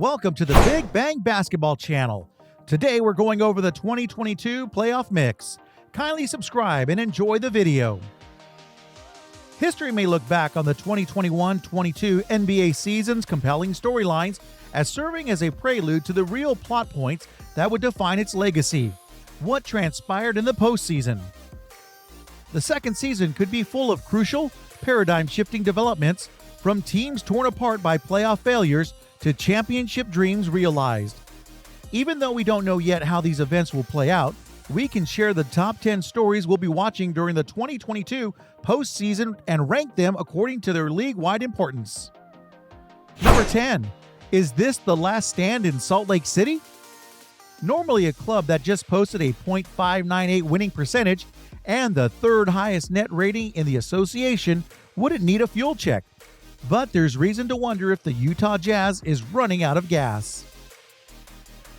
Welcome to the Big Bang Basketball Channel. Today we're going over the 2022 playoff mix. Kindly subscribe and enjoy the video. History may look back on the 2021-22 NBA season's compelling storylines as serving as a prelude to the real plot points that would define its legacy. What transpired in the postseason? The second season could be full of crucial, paradigm-shifting developments, from teams torn apart by playoff failures to championship dreams realized. Even though we don't know yet how these events will play out, we can share the top 10 stories we'll be watching during the 2022 postseason and rank them according to their league-wide importance. Number 10. Is this the last stand in Salt Lake City? Normally a club that just posted a .598 winning percentage and the third highest net rating in the association wouldn't need a fuel check. But there's reason to wonder if the Utah Jazz is running out of gas.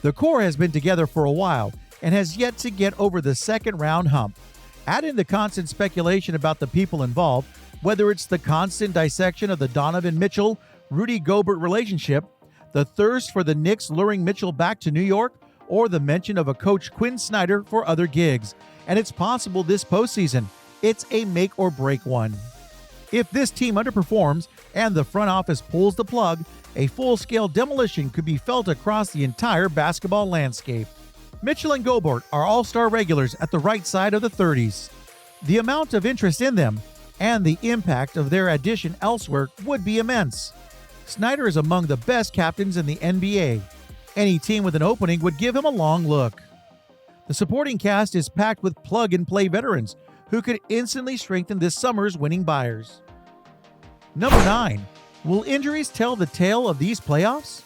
The core has been together for a while and has yet to get over the second round hump. Add in the constant speculation about the people involved, whether it's the constant dissection of the Donovan Mitchell-Rudy Gobert relationship, the thirst for the Knicks luring Mitchell back to New York, or the mention of a coach Quinn Snyder for other gigs. And it's possible this postseason, it's a make or break one. If this team underperforms and the front office pulls the plug, a full-scale demolition could be felt across the entire basketball landscape. Mitchell and Gobert are all-star regulars at the right side of the 30s. The amount of interest in them and the impact of their addition elsewhere would be immense. Snyder is among the best captains in the NBA. Any team with an opening would give him a long look. The supporting cast is packed with plug-and-play veterans who could instantly strengthen this summer's winning buyers. Number 9. Will injuries tell the tale of these playoffs?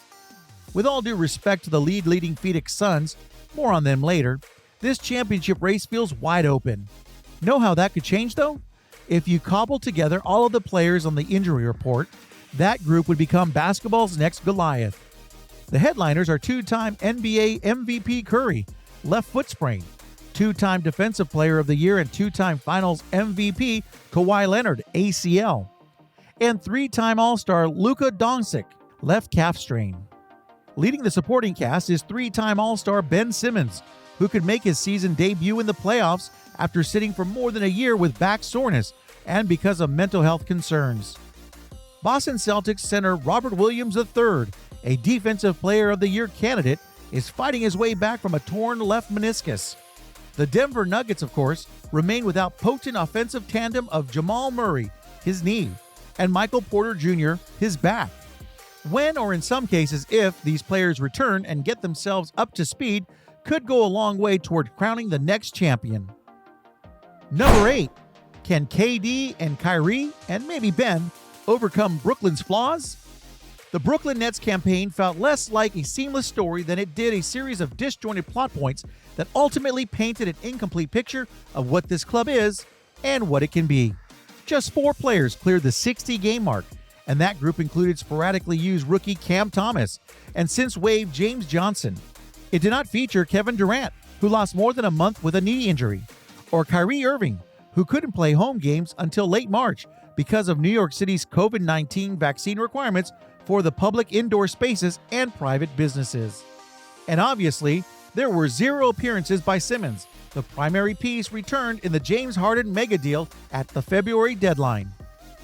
With all due respect to the leading Phoenix Suns, more on them later, this championship race feels wide open. Know how that could change though? If you cobble together all of the players on the injury report, that group would become basketball's next Goliath. The headliners are two-time NBA MVP Curry, left foot sprain, two-time Defensive Player of the Year and two-time Finals MVP Kawhi Leonard, ACL, and three-time All-Star Luka Doncic, left calf strain. Leading the supporting cast is three-time All-Star Ben Simmons, who could make his season debut in the playoffs after sitting for more than a year with back soreness and because of mental health concerns. Boston Celtics center Robert Williams III, a Defensive Player of the Year candidate, is fighting his way back from a torn left meniscus. The Denver Nuggets, of course, remain without potent offensive tandem of Jamal Murray, his knee, and Michael Porter Jr., his back. When, or in some cases if, these players return and get themselves up to speed, could go a long way toward crowning the next champion. Number 8. Can KD and Kyrie, and maybe Ben, overcome Brooklyn's flaws? The Brooklyn Nets campaign felt less like a seamless story than it did a series of disjointed plot points that ultimately painted an incomplete picture of what this club is and what it can be. Just 4 players cleared the 60-game mark, and that group included sporadically used rookie Cam Thomas and since waived James Johnson. It did not feature Kevin Durant, who lost more than a month with a knee injury, or Kyrie Irving, who couldn't play home games until late March because of New York City's COVID-19 vaccine requirements for the public indoor spaces and private businesses. And obviously, there were 0 appearances by Simmons. The primary piece returned in the James Harden mega deal at the February deadline.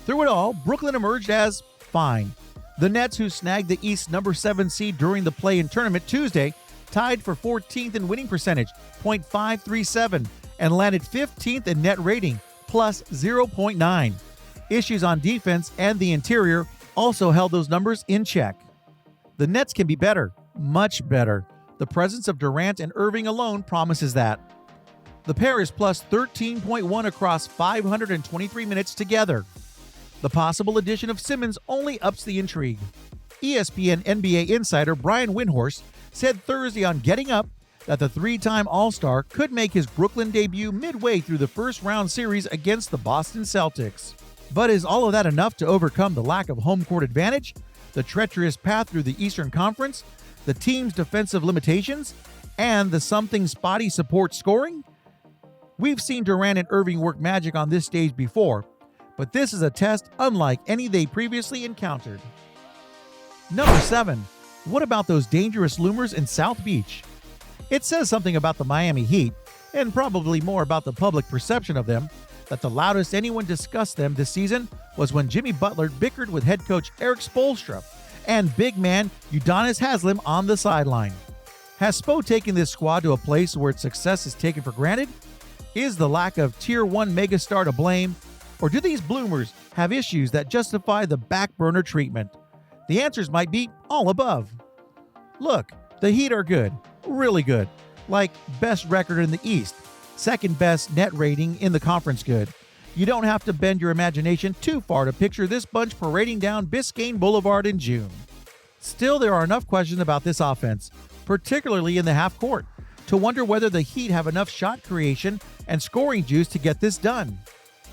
Through it all, Brooklyn emerged as fine. The Nets, who snagged the East number 7 seed during the play-in tournament Tuesday, tied for 14th in winning percentage, .537, and landed 15th in net rating, plus 0.9. Issues on defense and the interior also held those numbers in check. The Nets can be better, much better. The presence of Durant and Irving alone promises that. The pair is plus 13.1 across 523 minutes together. The possible addition of Simmons only ups the intrigue. ESPN NBA insider Brian Windhorst said Thursday on Getting Up that the 3-time All-Star could make his Brooklyn debut midway through the first-round series against the Boston Celtics. But is all of that enough to overcome the lack of home court advantage, the treacherous path through the Eastern Conference, the team's defensive limitations, and the something spotty support scoring? We've seen Durant and Irving work magic on this stage before, but this is a test unlike any they previously encountered. Number 7. What about those dangerous loomers in South Beach? It says something about the Miami Heat, and probably more about the public perception of them, that the loudest anyone discussed them this season was when Jimmy Butler bickered with head coach Eric Spoelstra and big man Udonis Haslem on the sideline. Has Spo taken this squad to a place where its success is taken for granted? Is the lack of Tier 1 megastar to blame? Or do these bloomers have issues that justify the back burner treatment? The answers might be all above. Look, the Heat are good, really good, like best record in the East, second best net rating in the conference good. You don't have to bend your imagination too far to picture this bunch parading down Biscayne Boulevard in June. Still, there are enough questions about this offense, particularly in the half court, to wonder whether the Heat have enough shot creation and scoring juice to get this done.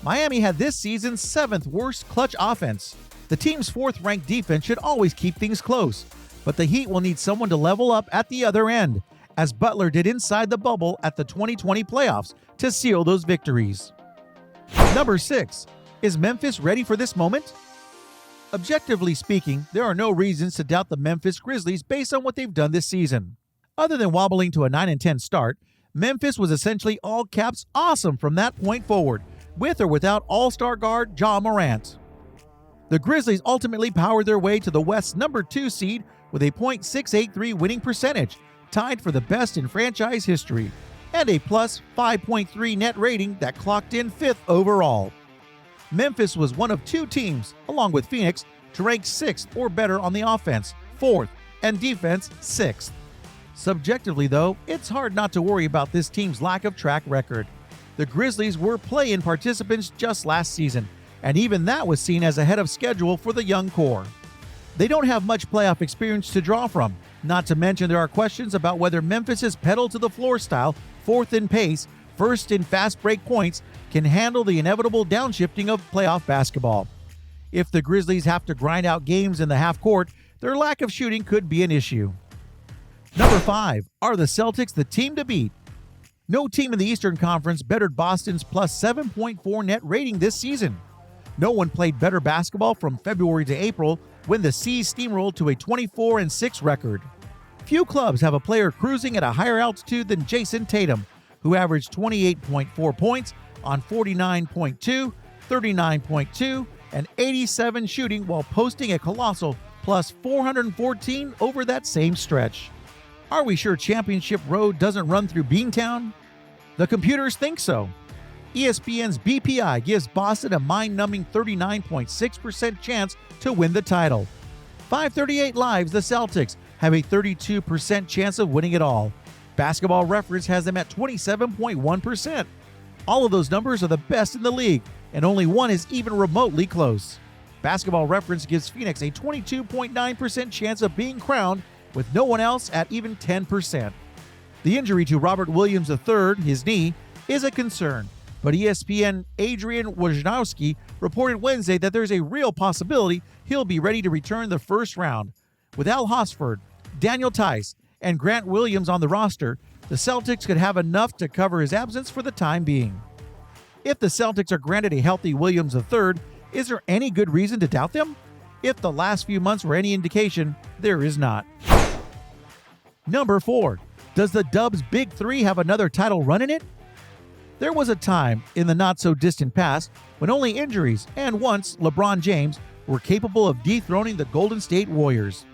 Miami had this season's 7th worst clutch offense. The team's 4th-ranked defense should always keep things close, but the Heat will need someone to level up at the other end, as Butler did inside the bubble at the 2020 playoffs to seal those victories. Number 6. Is Memphis ready for this moment? Objectively speaking, there are no reasons to doubt the Memphis Grizzlies based on what they've done this season. Other than wobbling to a 9-10 start, Memphis was essentially all caps awesome from that point forward, with or without all-star guard Ja Morant. The Grizzlies ultimately powered their way to the West's number 2 seed with a .683 winning percentage, tied for the best in franchise history, and a plus 5.3 net rating that clocked in 5th overall. Memphis was one of 2 teams, along with Phoenix, to rank 6th or better on the offense, 4th, and defense 6th. Subjectively, though, it's hard not to worry about this team's lack of track record. The Grizzlies were play-in participants just last season, and even that was seen as ahead of schedule for the young core. They don't have much playoff experience to draw from, not to mention there are questions about whether Memphis's pedal-to-the-floor style, 4th in pace, 1st in fast break points, can handle the inevitable downshifting of playoff basketball. If the Grizzlies have to grind out games in the half court, their lack of shooting could be an issue. Number 5. Are the Celtics the team to beat? No team in the Eastern Conference bettered Boston's plus 7.4 net rating this season. No one played better basketball from February to April when the C's steamrolled to a 24-6 record. Few clubs have a player cruising at a higher altitude than Jason Tatum, who averaged 28.4 points on 49.2, 39.2, and 87 shooting while posting a colossal plus 414 over that same stretch. Are we sure Championship Road doesn't run through Beantown? The computers think so. ESPN's BPI gives Boston a mind-numbing 39.6% chance to win the title. 538 Live's the Celtics have a 32% chance of winning it all. Basketball Reference has them at 27.1%. All of those numbers are the best in the league, and only one is even remotely close. Basketball Reference gives Phoenix a 22.9% chance of being crowned, with no one else at even 10%. The injury to Robert Williams III, his knee, is a concern, but ESPN Adrian Wojnarowski reported Wednesday that there's a real possibility he'll be ready to return the first round. With Al Hosford, Daniel Tice, and Grant Williams on the roster, the Celtics could have enough to cover his absence for the time being. If the Celtics are granted a healthy Williams III, is there any good reason to doubt them? If the last few months were any indication, there is not. Number 4. Does the Dubs' Big Three have another title run in it? There was a time in the not-so-distant past when only injuries, and once LeBron James, were capable of dethroning the Golden State Warriors.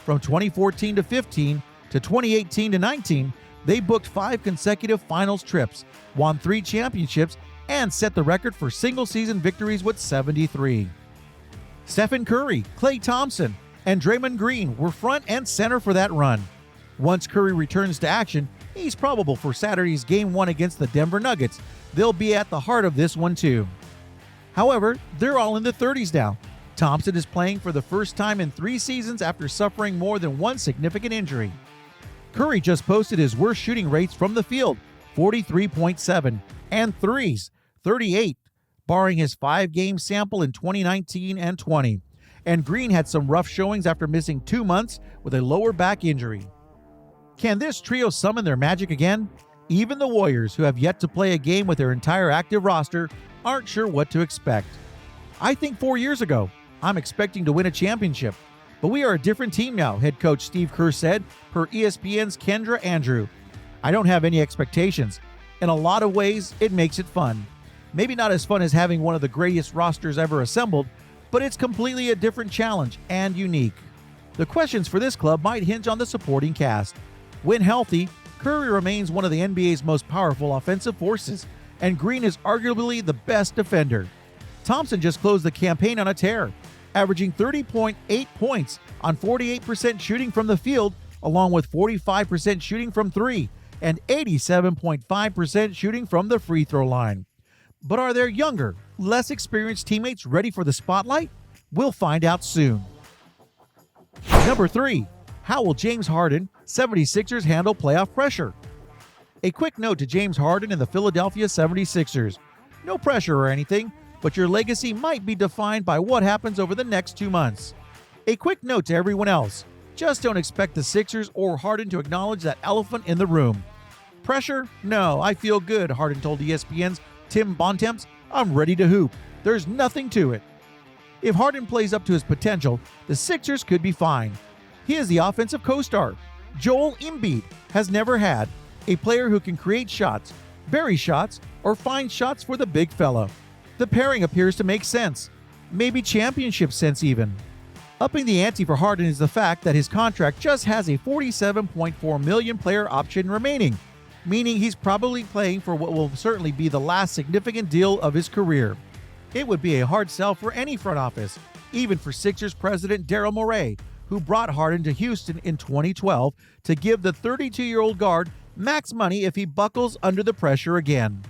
From 2014 to 15 to 2018 to 19, they booked 5 consecutive finals trips, won 3 championships, and set the record for single-season victories with 73. Stephen Curry, Klay Thompson, and Draymond Green were front and center for that run. Once Curry returns to action, he's probable for Saturday's Game 1 against the Denver Nuggets. They'll be at the heart of this one too. However, they're all in the 30s now. Thompson is playing for the first time in 3 seasons after suffering more than one significant injury. Curry just posted his worst shooting rates from the field, 43.7, and threes, 38, barring his 5-game sample in 2019 and 20. And Green had some rough showings after missing 2 months with a lower back injury. Can this trio summon their magic again? Even the Warriors, who have yet to play a game with their entire active roster, aren't sure what to expect. I think 4 years ago, I'm expecting to win a championship. But we are a different team now, head coach Steve Kerr said, per ESPN's Kendra Andrew. I don't have any expectations. In a lot of ways, it makes it fun. Maybe not as fun as having one of the greatest rosters ever assembled, but it's completely a different challenge and unique. The questions for this club might hinge on the supporting cast. When healthy, Curry remains one of the NBA's most powerful offensive forces, and Green is arguably the best defender. Thompson just closed the campaign on a tear, averaging 30.8 points on 48% shooting from the field, along with 45% shooting from three and 87.5% shooting from the free throw line. But are their younger, less experienced teammates ready for the spotlight? We'll find out soon. Number 3. How will James Harden, 76ers, handle playoff pressure? A quick note to James Harden and the Philadelphia 76ers. No pressure or anything, but your legacy might be defined by what happens over the next 2 months. A quick note to everyone else. Just don't expect the Sixers or Harden to acknowledge that elephant in the room. Pressure? No, I feel good, Harden told ESPN's Tim Bontemps. I'm ready to hoop. There's nothing to it. If Harden plays up to his potential, the Sixers could be fine. He is the offensive co-star Joel Embiid has never had, a player who can create shots, bury shots, or find shots for the big fella. The pairing appears to make sense, maybe championship sense even. Upping the ante for Harden is the fact that his contract just has a $47.4 million player option remaining, meaning he's probably playing for what will certainly be the last significant deal of his career. It would be a hard sell for any front office, even for Sixers president Daryl Morey, who brought Harden to Houston in 2012 to give the 32-year-old guard max money if he buckles under the pressure again.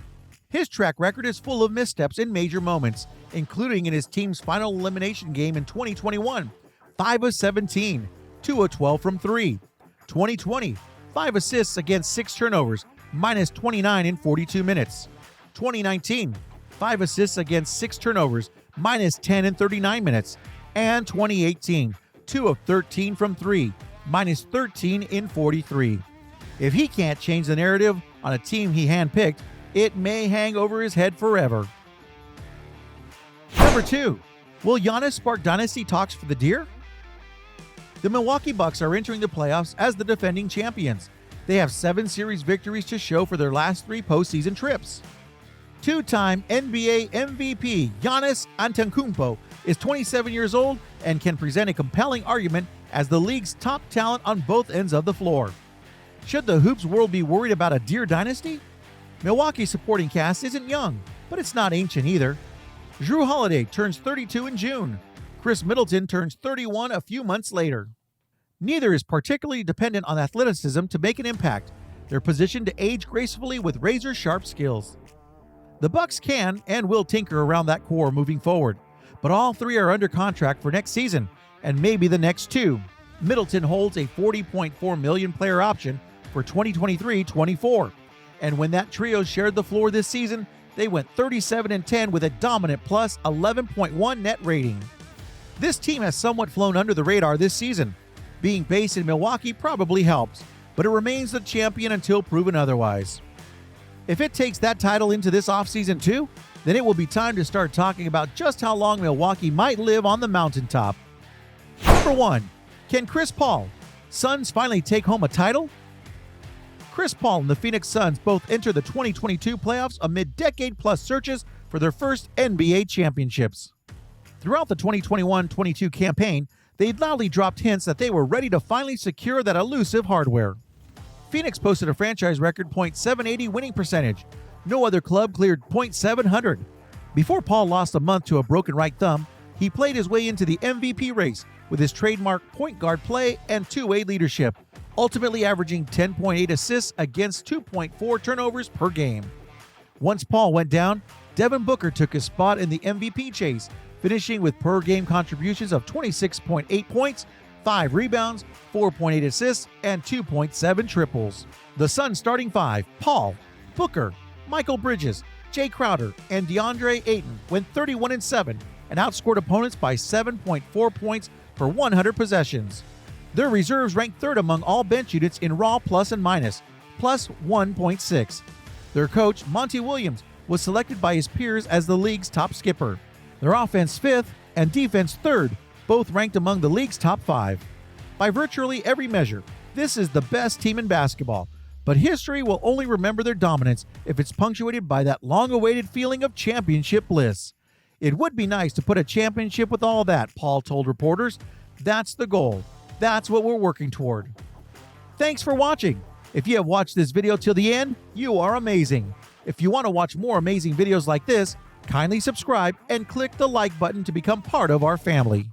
His track record is full of missteps in major moments, including in his team's final elimination game in 2021, 5 of 17, 2 of 12 from 3. 2020, 5 assists against 6 turnovers, minus 29 in 42 minutes. 2019, 5 assists against 6 turnovers, minus 10 in 39 minutes. And 2018, 2 of 13 from 3, minus 13 in 43. If he can't change the narrative on a team he handpicked, it may hang over his head forever. Number 2. Will Giannis spark dynasty talks for the Deer? The Milwaukee Bucks are entering the playoffs as the defending champions. They have 7 series victories to show for their last 3 postseason trips. Two-time NBA MVP Giannis Antetokounmpo is 27 years old and can present a compelling argument as the league's top talent on both ends of the floor. Should the hoops world be worried about a Deer dynasty? Milwaukee's supporting cast isn't young, but it's not ancient either. Jrue Holiday turns 32 in June. Chris Middleton turns 31 a few months later. Neither is particularly dependent on athleticism to make an impact. They're positioned to age gracefully with razor-sharp skills. The Bucks can and will tinker around that core moving forward, but all 3 are under contract for next season and maybe the next 2. Middleton holds a $40.4 million player option for 2023-24, and when that trio shared the floor this season, they went 37-10 with a dominant plus 11.1 net rating. This team has somewhat flown under the radar this season. Being based in Milwaukee probably helps, but it remains the champion until proven otherwise. If it takes that title into this offseason too, then it will be time to start talking about just how long Milwaukee might live on the mountaintop. Number 1. Can Chris Paul, Suns finally take home a title? Chris Paul and the Phoenix Suns both enter the 2022 playoffs amid decade-plus searches for their first NBA championships. Throughout the 2021-22 campaign, they loudly dropped hints that they were ready to finally secure that elusive hardware. Phoenix posted a franchise record .780 winning percentage. No other club cleared .700. Before Paul lost a month to a broken right thumb, he played his way into the MVP race with his trademark point guard play and two-way leadership, ultimately averaging 10.8 assists against 2.4 turnovers per game. Once Paul went down, Devin Booker took his spot in the MVP chase, finishing with per-game contributions of 26.8 points, 5 rebounds, 4.8 assists, and 2.7 triples. The Suns' starting 5, Paul, Booker, Michael Bridges, Jay Crowder, and DeAndre Ayton went 31-7 and outscored opponents by 7.4 points per 100 possessions. Their reserves ranked 3rd among all bench units in raw plus and minus, plus 1.6. Their coach, Monty Williams, was selected by his peers as the league's top skipper. Their offense 5th and defense 3rd, both ranked among the league's top 5. By virtually every measure, this is the best team in basketball, but history will only remember their dominance if it's punctuated by that long-awaited feeling of championship bliss. It would be nice to put a championship with all that, Paul told reporters. That's the goal. That's what we're working toward. Thanks for watching. If you have watched this video till the end, you are amazing. If you want to watch more amazing videos like this, kindly subscribe and click the like button to become part of our family.